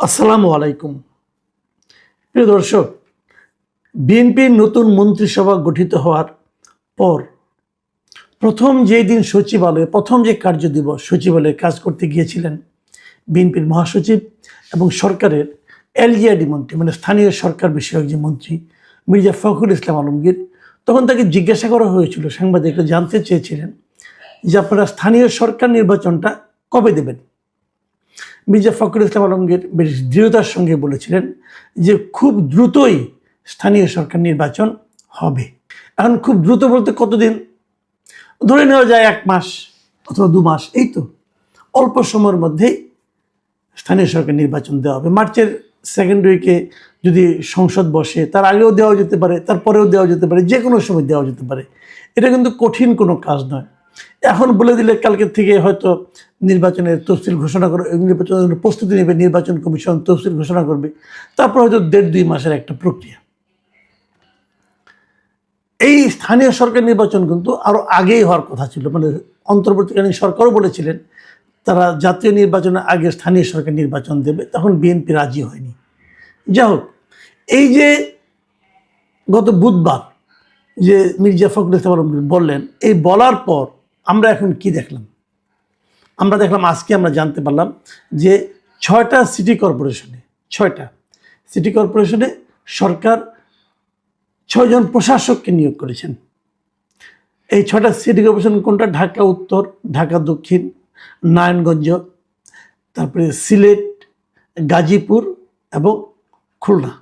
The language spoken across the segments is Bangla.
আসসালামু আলাইকুম। প্রিয় দর্শক, বিএনপির নতুন মন্ত্রিসভা গঠিত হওয়ার পর প্রথম যেই দিন সচিবালয়ে প্রথম যে কার্য দিবস সচিবালয়ে কাজ করতে গিয়েছিলেন বিএনপির মহাসচিব এবং সরকারের এলজিআইডি মন্ত্রী, মানে স্থানীয় সরকার বিষয়ক যে মন্ত্রী মির্জা ফখরুল ইসলাম আলমগীর, তখন তাকে জিজ্ঞাসা করা হয়েছিল, সাংবাদিকরা জানতে চেয়েছিলেন যে আপনারা স্থানীয় সরকার নির্বাচনটা কবে দেবেন। মির্জা ফখরুল ইসলাম আলমগীর বেশ দৃঢ়তার সঙ্গে বলেছিলেন যে খুব দ্রুতই স্থানীয় সরকার নির্বাচন হবে। এখন খুব দ্রুত বলতে কতদিন? ধরে নেওয়া যায় 1 মাস অথবা 2 মাস, এই তো অল্প সময়ের মধ্যেই স্থানীয় সরকার নির্বাচন দেওয়া হবে। মার্চের সেকেন্ড উইকে যদি সংসদ বসে, তার আগেও দেওয়া যেতে পারে, তারপরেও দেওয়া যেতে পারে, যে কোনো সময় দেওয়া যেতে পারে। এটা কিন্তু কঠিন কোনো কাজ নয়। এখন বলে দিলে কালকের থেকে হয়তো নির্বাচনের তফসিল ঘোষণা করে, নির্বাচনের প্রস্তুতি নেবে, নির্বাচন কমিশন তফসিল ঘোষণা করবে, তারপর হয়তো 1.5-2 মাসের একটা প্রক্রিয়া। এই স্থানীয় সরকার নির্বাচন কিন্তু আরও আগেই হওয়ার কথা ছিল। মানে অন্তর্বর্তীকালীন সরকারও বলেছিলেন তারা জাতীয় নির্বাচনের আগে স্থানীয় সরকার নির্বাচন দেবে, তখন বিএনপি রাজি হয়নি। যাই হোক, এই যে গত বুধবার যে মির্জা ফখরুল ইসলাম আলমগীর বললেন, এই বলার পর আমরা এখন কি দেখলাম? আমরা দেখলাম, আজকে আমরা জানতে পারলাম যে 6টা সিটি কর্পোরেশনে সরকার 6 জন প্রশাসককে নিয়োগ করেছেন। এই 6টা সিটি কর্পোরেশন কোনটা? ঢাকা উত্তর, ঢাকা দক্ষিণ, নারায়ণগঞ্জ, তারপরে সিলেট, গাজীপুর এবং খুলনা।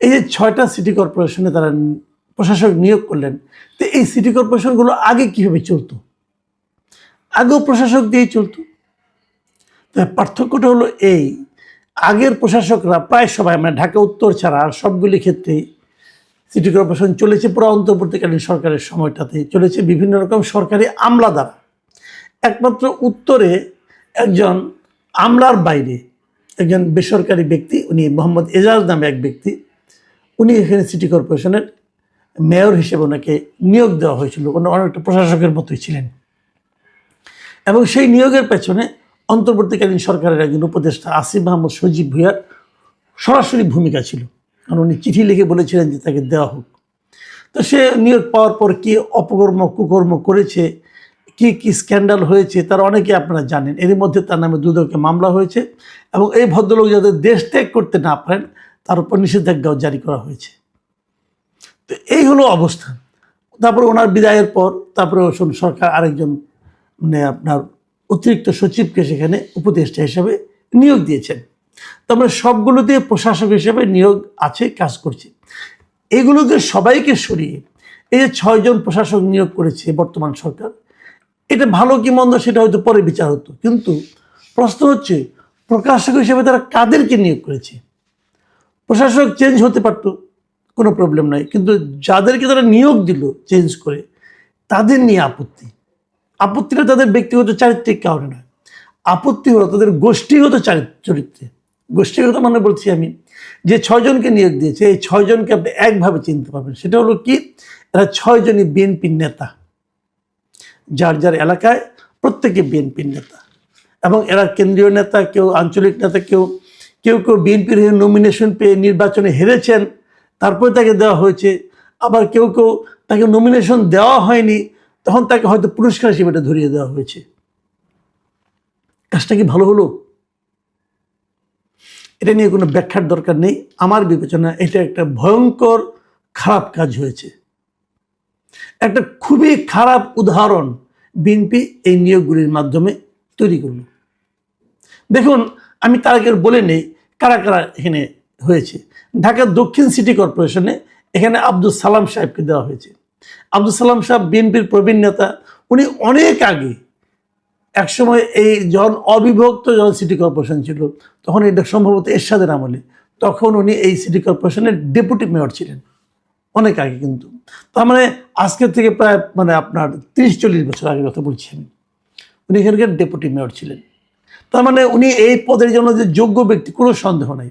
এই যে 6টা সিটি কর্পোরেশনে তারা প্রশাসক নিয়োগ করলেন। তো এই সিটি কর্পোরেশনগুলো আগে কীভাবে চলতো? আগেও প্রশাসক দিয়েই চলতো। তাই পার্থক্যটা হলো এই, আগের প্রশাসকরা প্রায় সবাই, মানে ঢাকা উত্তর ছাড়া আর সবগুলি ক্ষেত্রেই সিটি কর্পোরেশন চলেছে পুরো অন্তর্বর্তীকালীন সরকারের সময়টাতে চলেছে বিভিন্ন রকম সরকারি আমলা দ্বারা। একমাত্র উত্তরে একজন আমলার বাইরে একজন বেসরকারি ব্যক্তি, উনি মোহাম্মদ এজাজ নামে এক ব্যক্তি, উনি এখানে সিটি কর্পোরেশনের মেয়র হিসেবে ওনাকে নিয়োগ দেওয়া হয়েছিল। অনেকটা প্রশাসকের মতোই ছিলেন এবং সেই নিয়োগের পেছনে অন্তর্বর্তীকালীন সরকারের একজন উপদেষ্টা আসিফ মাহমুদ সজীব ভুঁইয়ার সরাসরি ভূমিকা ছিল, কারণ উনি চিঠি লিখে বলেছিলেন যে তাকে দেওয়া হোক। তো সে নিয়োগ পাওয়ার পর কী অপকর্ম কুকর্ম করেছে, কি স্ক্যান্ডাল হয়েছে, তার অনেকে আপনারা জানেন। এর মধ্যে তার নামে দুদকে মামলা হয়েছে এবং এই ভদ্রলোক যাতে দেশ ত্যাগ করতে না পারেন তার উপর নিষেধাজ্ঞাও জারি করা হয়েছে। তো এই হলো অবস্থা। তারপরে ওনার বিদায়ের পর তারপরে সরকার আরেকজন, মানে আপনার অতিরিক্ত সচিবকে সেখানে উপদেষ্টা হিসেবে নিয়োগ দিয়েছেন। তারপরে সবগুলোতে প্রশাসক হিসেবে নিয়োগ আছে, কাজ করছে। এগুলোকে সবাইকে সরিয়ে এই যে 6 জন প্রশাসক নিয়োগ করেছে বর্তমান সরকার, এটা ভালো কি মন্দ সেটা হয়তো পরে বিচার হতো, কিন্তু প্রশ্ন হচ্ছে প্রকাশক হিসেবে তারা কাদেরকে নিয়োগ করেছে? প্রশাসক চেঞ্জ হতে পারত, কোনো প্রবলেম নাই, কিন্তু যাদেরকে তারা নিয়োগ দিল চেঞ্জ করে, তাদের নিয়ে আপত্তিটা তাদের ব্যক্তিগত চারিত্রিক কারণে নয়, আপত্তি হলো তাদের গোষ্ঠীগত চরিত্রে। গোষ্ঠীগত মানে বলছি আমি, যে 6 জনকে নিয়োগ দিয়েছে, এই 6 জনকে আপনি একভাবে চিনতে পারবেন। সেটা হলো কি, এরা 6 জনই বিএনপির নেতা, যার যার এলাকায় প্রত্যেকে বিএনপির নেতা, এবং এরা কেন্দ্রীয় নেতা, কেউ আঞ্চলিক নেতা, কেউ বিএনপির হয়ে নমিনেশন পেয়ে নির্বাচনে হেরেছেন, তারপরে তাকে দেওয়া হয়েছে। আবার কেউ তাকে নমিনেশন দেওয়া হয়নি, তখন তাকে হয়তো পুরস্কার হিসেবে এটা ধরিয়ে দেওয়া হয়েছে। কাজটা কি ভালো হলো? এটা নিয়ে কোনো ব্যাখ্যার দরকার নেই। আমার বিবেচনা এটা একটা ভয়ঙ্কর খারাপ কাজ হয়েছে। একটা খুবই খারাপ উদাহরণ বিএনপি এই নিয়োগগুলির মাধ্যমে তৈরি করল। দেখুন, আমি তার আগে বলে নেই কারা কারা এখানে হয়েছে। ঢাকা দক্ষিণ সিটি কর্পোরেশনে এখানে আব্দুল সালাম সাহেবকে দেওয়া হয়েছে। আব্দুল সালাম সাহেব বিএনপির প্রবীণ নেতা। উনি অনেক আগে, একসময় এই যখন অবিভক্ত যখন সিটি কর্পোরেশন ছিল, তখন এটা সম্ভবত এরশাদের আমলে, তখন উনি এই সিটি কর্পোরেশনের ডেপুটি মেয়র ছিলেন, অনেক আগে। কিন্তু তার মানে আজকের থেকে প্রায় আপনার 30-40 বছর আগের কথা বলছি আমি। উনি এখানকার ডেপুটি মেয়র ছিলেন। তার মানে উনি এই পদের জন্য যে যোগ্য ব্যক্তি, কোনো সন্দেহ নাই।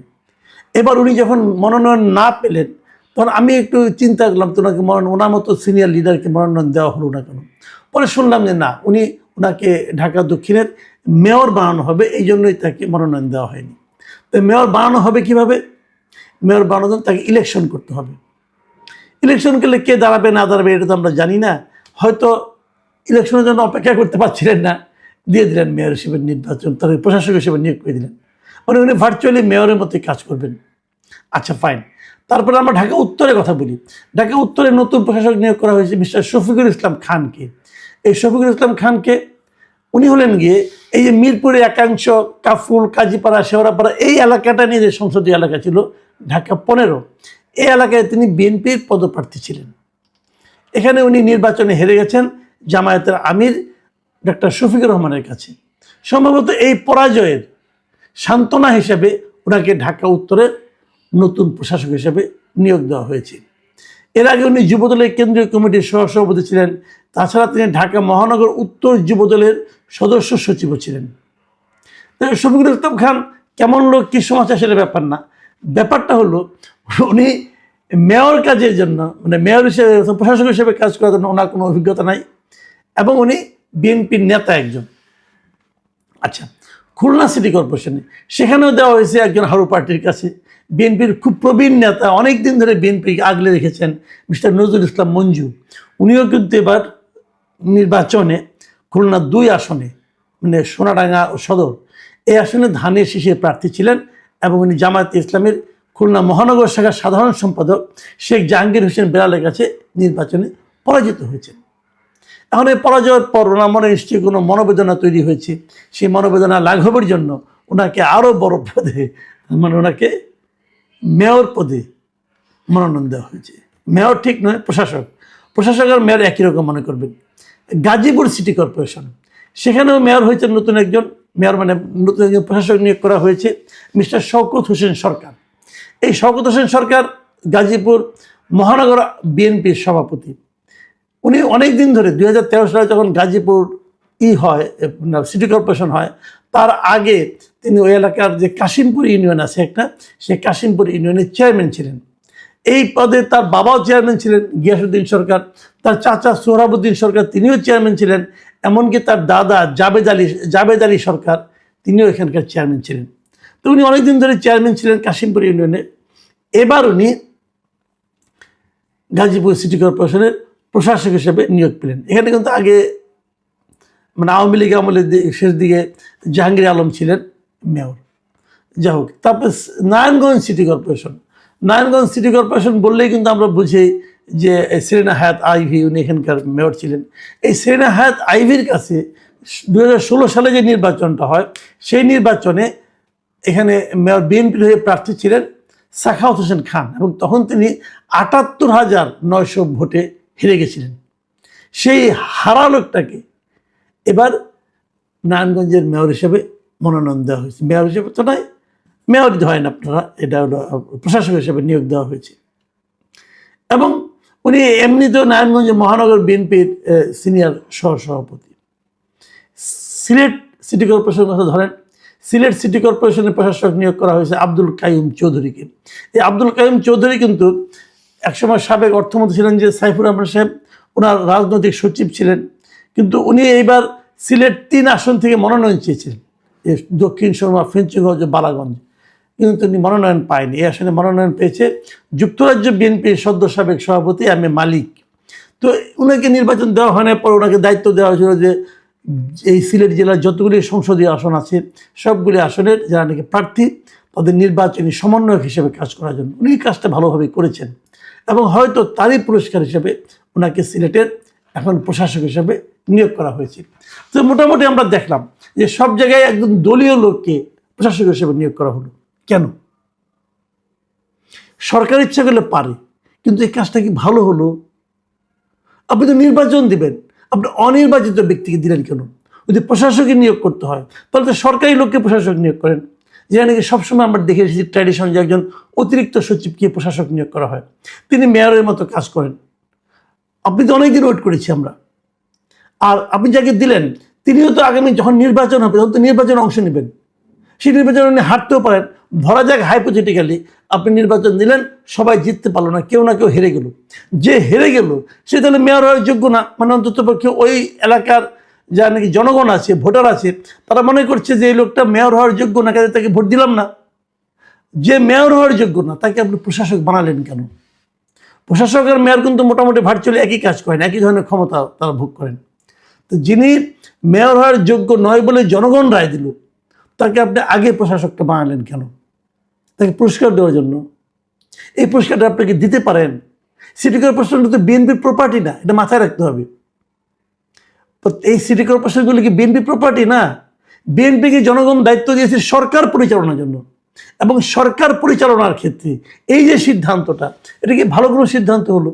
এবার উনি যখন মনোনয়ন না পেলেন, তখন আমি একটু চিন্তা করলাম, তো ওনার মতো সিনিয়র লিডারকে মনোনয়ন দেওয়া হলো না কেন? পরে শুনলাম যে না, ওনাকে ঢাকা দক্ষিণের মেয়র বানানো হবে, এই জন্যই তাকে মনোনয়ন দেওয়া হয়নি। তো মেয়র বানানো হবে কিভাবে? মেয়র বানানোর জন্য তাকে ইলেকশন করতে হবে। ইলেকশন করলে কে দাঁড়াবে না দাঁড়াবে এটা তো আমরা জানি না, হয়তো ইলেকশনের জন্য অপেক্ষা করতে পারছিলেন না, দিয়ে দিলেন মেয়র হিসেবে নির্বাচন, তার প্রশাসক হিসেবে নিয়োগ করে দিলেন, মানে উনি ভার্চুয়ালি মেয়রের মতোই কাজ করবেন। আচ্ছা ফাইন। তারপরে আমরা ঢাকা উত্তরের কথা বলি। ঢাকা উত্তরে নতুন প্রশাসক নিয়োগ করা হয়েছে মিস্টার শফিকুল ইসলাম খানকে। এই শফিকুল ইসলাম খানকে উনি হলেন গিয়ে এই যে মিরপুরের একাংশ কাফুল, কাজীপাড়া, শেওড়াপাড়া এই এলাকাটা নিয়ে যে সংসদীয় এলাকা ছিল ঢাকা 15, এই এলাকায় তিনি বিএনপির পদপ্রার্থী ছিলেন। এখানে উনি নির্বাচনে হেরে গেছেন জামায়াতের আমির ডক্টর শফিকুর রহমানের কাছে। সম্ভবত এই পরাজয়ের সান্ত্বনা হিসেবে ওনাকে ঢাকা উত্তরের নতুন প্রশাসক হিসেবে নিয়োগ দেওয়া হয়েছে। এর আগে উনি যুবদলের কেন্দ্রীয় কমিটির সহসভাপতি ছিলেন। তাছাড়া তিনি ঢাকা মহানগর উত্তর যুবদলের সদস্য সচিবও ছিলেন। শফিকুল ইসলাম খান কেমন লোক কী সমাচার সেটা ব্যাপার না, ব্যাপারটা হলো উনি মেয়র কাজের জন্য, মানে মেয়র হিসেবে প্রশাসক হিসেবে কাজ করার জন্য ওনার কোনো অভিজ্ঞতা নাই, এবং উনি বিএনপির নেতা একজন। আচ্ছা, খুলনা সিটি কর্পোরেশনে সেখানেও দেওয়া হয়েছে একজন হারু পার্টির কাছে, বিএনপির খুব প্রবীণ নেতা, অনেক দিন ধরে বিএনপি আগলে রেখেছেন মিস্টার নজরুল ইসলাম মঞ্জু। উনিও কিন্তু এবার নির্বাচনে খুলনা 2 আসনে, মানে সোনাডাঙ্গা ও সদর, এই আসনে ধানের শীষের প্রার্থী ছিলেন, এবং উনি জামায়াতে ইসলামের খুলনা মহানগর শাখার সাধারণ সম্পাদক শেখ জাহাঙ্গীর হোসেন বেলালের কাছে নির্বাচনে পরাজিত হয়েছেন। এখন এই পরাজয়ের পর ওনার মনে নিশ্চয়ই কোনো মনোবেদনা তৈরি হয়েছে। সেই মনোবেদনা লাঘবের জন্য ওনাকে আরও বড় পদে, মানে ওনাকে মেয়র পদে মনোনয়ন দেওয়া হয়েছে। মেয়র ঠিক নয়, প্রশাসক। প্রশাসক আর মেয়র একই রকম মনে করবেন। গাজীপুর সিটি কর্পোরেশন, সেখানেও মেয়র হয়েছেন নতুন একজন মেয়র, মানে নতুন একজন প্রশাসক নিয়োগ করা হয়েছে মিস্টার শওকত হোসেন সরকার। এই শওকত হোসেন সরকার গাজীপুর মহানগর বিএনপির সভাপতি। উনি অনেক দিন ধরে 2013 সালে যখন গাজীপুর হয় সিটি কর্পোরেশন হয়, তার আগে তিনি ওই এলাকার যে কাশিমপুর ইউনিয়ন আছে একটা, সেই কাশিমপুর ইউনিয়নের চেয়ারম্যান ছিলেন। এই পদে তার বাবাও চেয়ারম্যান ছিলেন গিয়াসউদ্দিন সরকার, তার চাচা সোহরাবুদ্দিন সরকার তিনিও চেয়ারম্যান ছিলেন, এমনকি তার দাদা জাবেদ আলী সরকার তিনিও এখানকার চেয়ারম্যান ছিলেন। তো উনি অনেকদিন ধরে চেয়ারম্যান ছিলেন কাশিমপুর ইউনিয়নে। এবার উনি গাজীপুর সিটি কর্পোরেশনের প্রশাসক হিসেবে নিয়োগ পেলেন। এখানে কিন্তু আগে, মানে আওয়ামী লীগ আমলের শেষ দিকে জাহাঙ্গীর আলম ছিলেন মেয়র। যাই হোক, তারপর Narayanganj city corporation. Narayanganj city corporation বললেই কিন্তু আমরা বুঝি যে সেরেনা হায়াত আইভি, উনি এখানকার মেয়র ছিলেন। এই সেরেনা হায়াত আইভির কাছে 2016 সালে যে নির্বাচনটা হয়, সেই নির্বাচনে এখানে মেয়র বিএনপির হয়ে প্রার্থী ছিলেন সাখাওয়াত হোসেন খান, এবং তখন তিনি 78,900 ভোটে হেরে গেছিলেন। সেই হারা লোকটাকে এবার নারায়ণগঞ্জের মেয়র হিসেবে মনোনয়ন দেওয়া হয়েছে। মেয়র হিসেবে তো নয়, মেয়র হয় না আপনারা, এটা হলো প্রশাসক হিসেবে নিয়োগ দেওয়া হয়েছে। এবং উনি এমনিতেও নারায়ণগঞ্জ মহানগর বিএনপির সিনিয়র সহসভাপতি। সিলেট সিটি কর্পোরেশনের কথা ধরেন, সিলেট সিটি কর্পোরেশনের প্রশাসক নিয়োগ করা হয়েছে আব্দুল কাইয়ুম চৌধুরীকে। এই আব্দুল কাইয়ুম চৌধুরী কিন্তু একসময় সাবেক অর্থমন্ত্রী ছিলেন যে সাইফুর রহমান সাহেব, ওনার রাজনৈতিক সচিব ছিলেন। কিন্তু উনি এইবার সিলেট 3 আসন থেকে মনোনয়ন চেয়েছিলেন, দক্ষিণ সুরমা, ফেঞ্চুগঞ্জ, বালাগঞ্জ, কিন্তু তিনি মনোনয়ন পায়নি। এই আসনে মনোনয়ন পেয়েছে যুক্তরাজ্য বিএনপির সদ্য সাবেক সভাপতি এম এ মালিক। তো ওনাকে নির্বাচন দেওয়া হয় না, পর ওনাকে দায়িত্ব দেওয়া হয়েছিল যে এই সিলেট জেলার যতগুলি সংসদীয় আসন আছে সবগুলি আসনের যারা নাকি প্রার্থী তাদের নির্বাচনী সমন্বয়ক হিসেবে কাজ করার জন্য। উনি কাজটা ভালোভাবে করেছেন, এবং হয়তো তারই পুরস্কার হিসেবে ওনাকে সিলেটের এখন প্রশাসক হিসেবে নিয়োগ করা হয়েছে। তো মোটামুটি আমরা দেখলাম যে সব জায়গায় একদম দলীয় লোককে প্রশাসক হিসেবে নিয়োগ করা হলো। কেন? সরকার ইচ্ছা করলে পারে, কিন্তু এই কাজটা কি ভালো হলো? আপনি তো নির্বাচন দিবেন, আপনি অনির্বাচিত ব্যক্তিকে দিলেন কেন? যদি প্রশাসকে নিয়োগ করতে হয় তাহলে তো সরকারি লোককে প্রশাসক নিয়োগ করেন। যেটা নাকি সবসময় আমরা দেখে এসেছি ট্র্যাডিশন, যে একজন অতিরিক্ত সচিবকে প্রশাসক নিয়োগ করা হয়, তিনি মেয়রের মতো কাজ করেন। আপনি তো অনেকদিন ওয়েট করেছি আমরা। আর আপনি যাকে দিলেন তিনিও তো আগামী যখন নির্বাচন হবে তখন তো নির্বাচনে অংশ নেবেন, সেই নির্বাচনে উনি হারতেও পারেন। ধরা যাক হাইপোথেটিক্যালি আপনি নির্বাচন দিলেন, সবাই জিততে পারলো না, কেউ না কেউ হেরে গেল। যে হেরে গেল সে তাহলে মেয়র হওয়ার যোগ্য না, মানে অন্তত পক্ষে ওই এলাকার যারা নাকি জনগণ আছে, ভোটার আছে, তারা মনে করছে যে এই লোকটা মেয়র হওয়ার যোগ্য না, কাজে তাকে ভোট দিলাম না। যে মেয়র হওয়ার যোগ্য না তাকে আপনি প্রশাসক বানালেন কেন? প্রশাসক আর মেয়র কিন্তু মোটামুটি ভার্চুয়ালি একই কাজ করেন, একই ধরনের ক্ষমতা তারা ভোগ করেন। তো যিনি মেয়র হওয়ার যোগ্য নয় বলে জনগণ রায় দিল, তাকে আপনি আগে প্রশাসকটা বানালেন কেন? তাকে পুরস্কার দেওয়ার জন্য। এই পুরস্কারটা আপনাকে দিতে পারেন। সিটি কর্পোরেশনটা তো বিএনপির প্রপার্টি না, এটা মাথায় রাখতে হবে। এই সিটি কর্পোরেশনগুলি কি বিএনপি প্রপার্টি না? বিএনপিকে জনগণ দায়িত্ব দিয়েছে সরকার পরিচালনার জন্য, এবং সরকার পরিচালনার ক্ষেত্রে এই যে সিদ্ধান্তটা, এটা কি ভালো কোনো সিদ্ধান্ত হলো?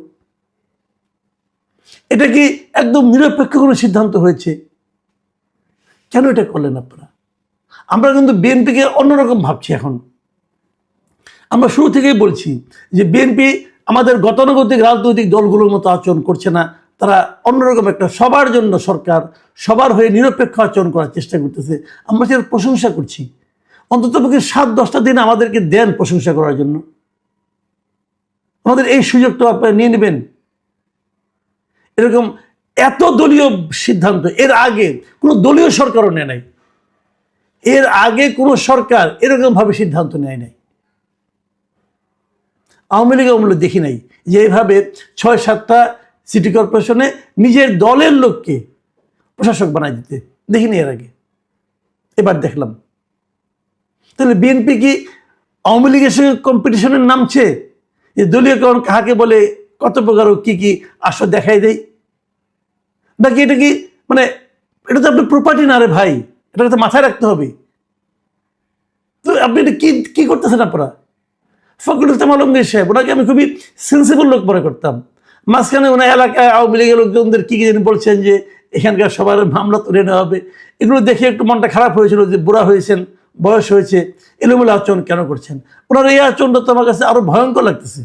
এটা কি একদম নিরপেক্ষ কোনো সিদ্ধান্ত হয়েছে? কেন এটা করলেন আপনারা? আমরা কিন্তু বিএনপিকে অন্যরকম ভাবছি এখন। আমরা শুরু থেকেই বলছি যে বিএনপি আমাদের গতানুগতিক রাজনৈতিক দলগুলোর মতো আচরণ করছে না, তারা অন্যরকম একটা সবার জন্য সরকার, সবার হয়ে নিরপেক্ষ আচরণ করার চেষ্টা করতেছে। আমরা সেটার প্রশংসা করছি। অন্ততপক্ষে 7-10টা দিন আমাদেরকে দেন প্রশংসা করার জন্য। আমাদের এই সুযোগটা আপনারা নিয়ে নেবেন। এরকম এত দলীয় সিদ্ধান্ত এর আগে কোনো দলীয় সরকারও নেয় নাই। এর আগে কোনো সরকার এরকমভাবে সিদ্ধান্ত নেয় নাই। আওয়ামী লীগ আমলে দেখি নাই যে এইভাবে 6-7টা সিটি কর্পোরেশনে নিজের দলের লোককে প্রশাসক বানাই দিতে দেখিনি এর আগে। এবার দেখলাম। তাহলে বিএনপি কি আওয়ামী লীগের সঙ্গে কম্পিটিশনের নামছে? যে দলীয়করণ কাহাকে বলে, কত প্রকার কি কি আসর দেখাই দেয় নাকি? এটা কি মানে এটা তো আপনার প্রপার্টি না রে ভাই, এটা তো মাথায় রাখতে হবে। তো আপনি এটা কি কি করতেছেন আপনারা? ফখরুল ইসলাম আলমগীর সাহেব, ওনাকে আমি খুবই সেন্সিবল লোক মনে করতাম। মাঝখানে ওনার এলাকায় আওয়ামী লীগের লোকজনদের কী কী বলছেন যে এখানকার সবার মামলা তুলে নেওয়া হবে, এগুলো দেখে একটু মনটা খারাপ হয়েছিল যে বুড়া হয়েছেন, বয়স হয়েছে, এলোমেলো আচরণ কেন করছেন? ওনার এই আচরণটা তো আমার কাছে আরো ভয়ঙ্কর লাগতেছে।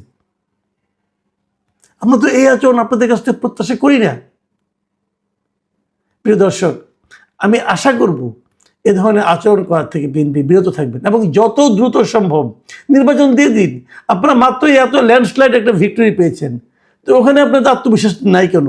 আমরা তো এই আচরণ আপনাদের কাছ থেকে প্রত্যাশা করি না। প্রিয় দর্শক, আমি আশা করব এ ধরনের আচরণ করার থেকে বিএনপি বিরত থাকবেন এবং যত দ্রুত সম্ভব নির্বাচন দিয়ে দিন। আপনারা মাত্রই এত ল্যান্ডস্লাইড একটা ভিক্টরি পেয়েছেন, তো ওখানে আপনাদের আত্মবিশ্বাস নাই কেন?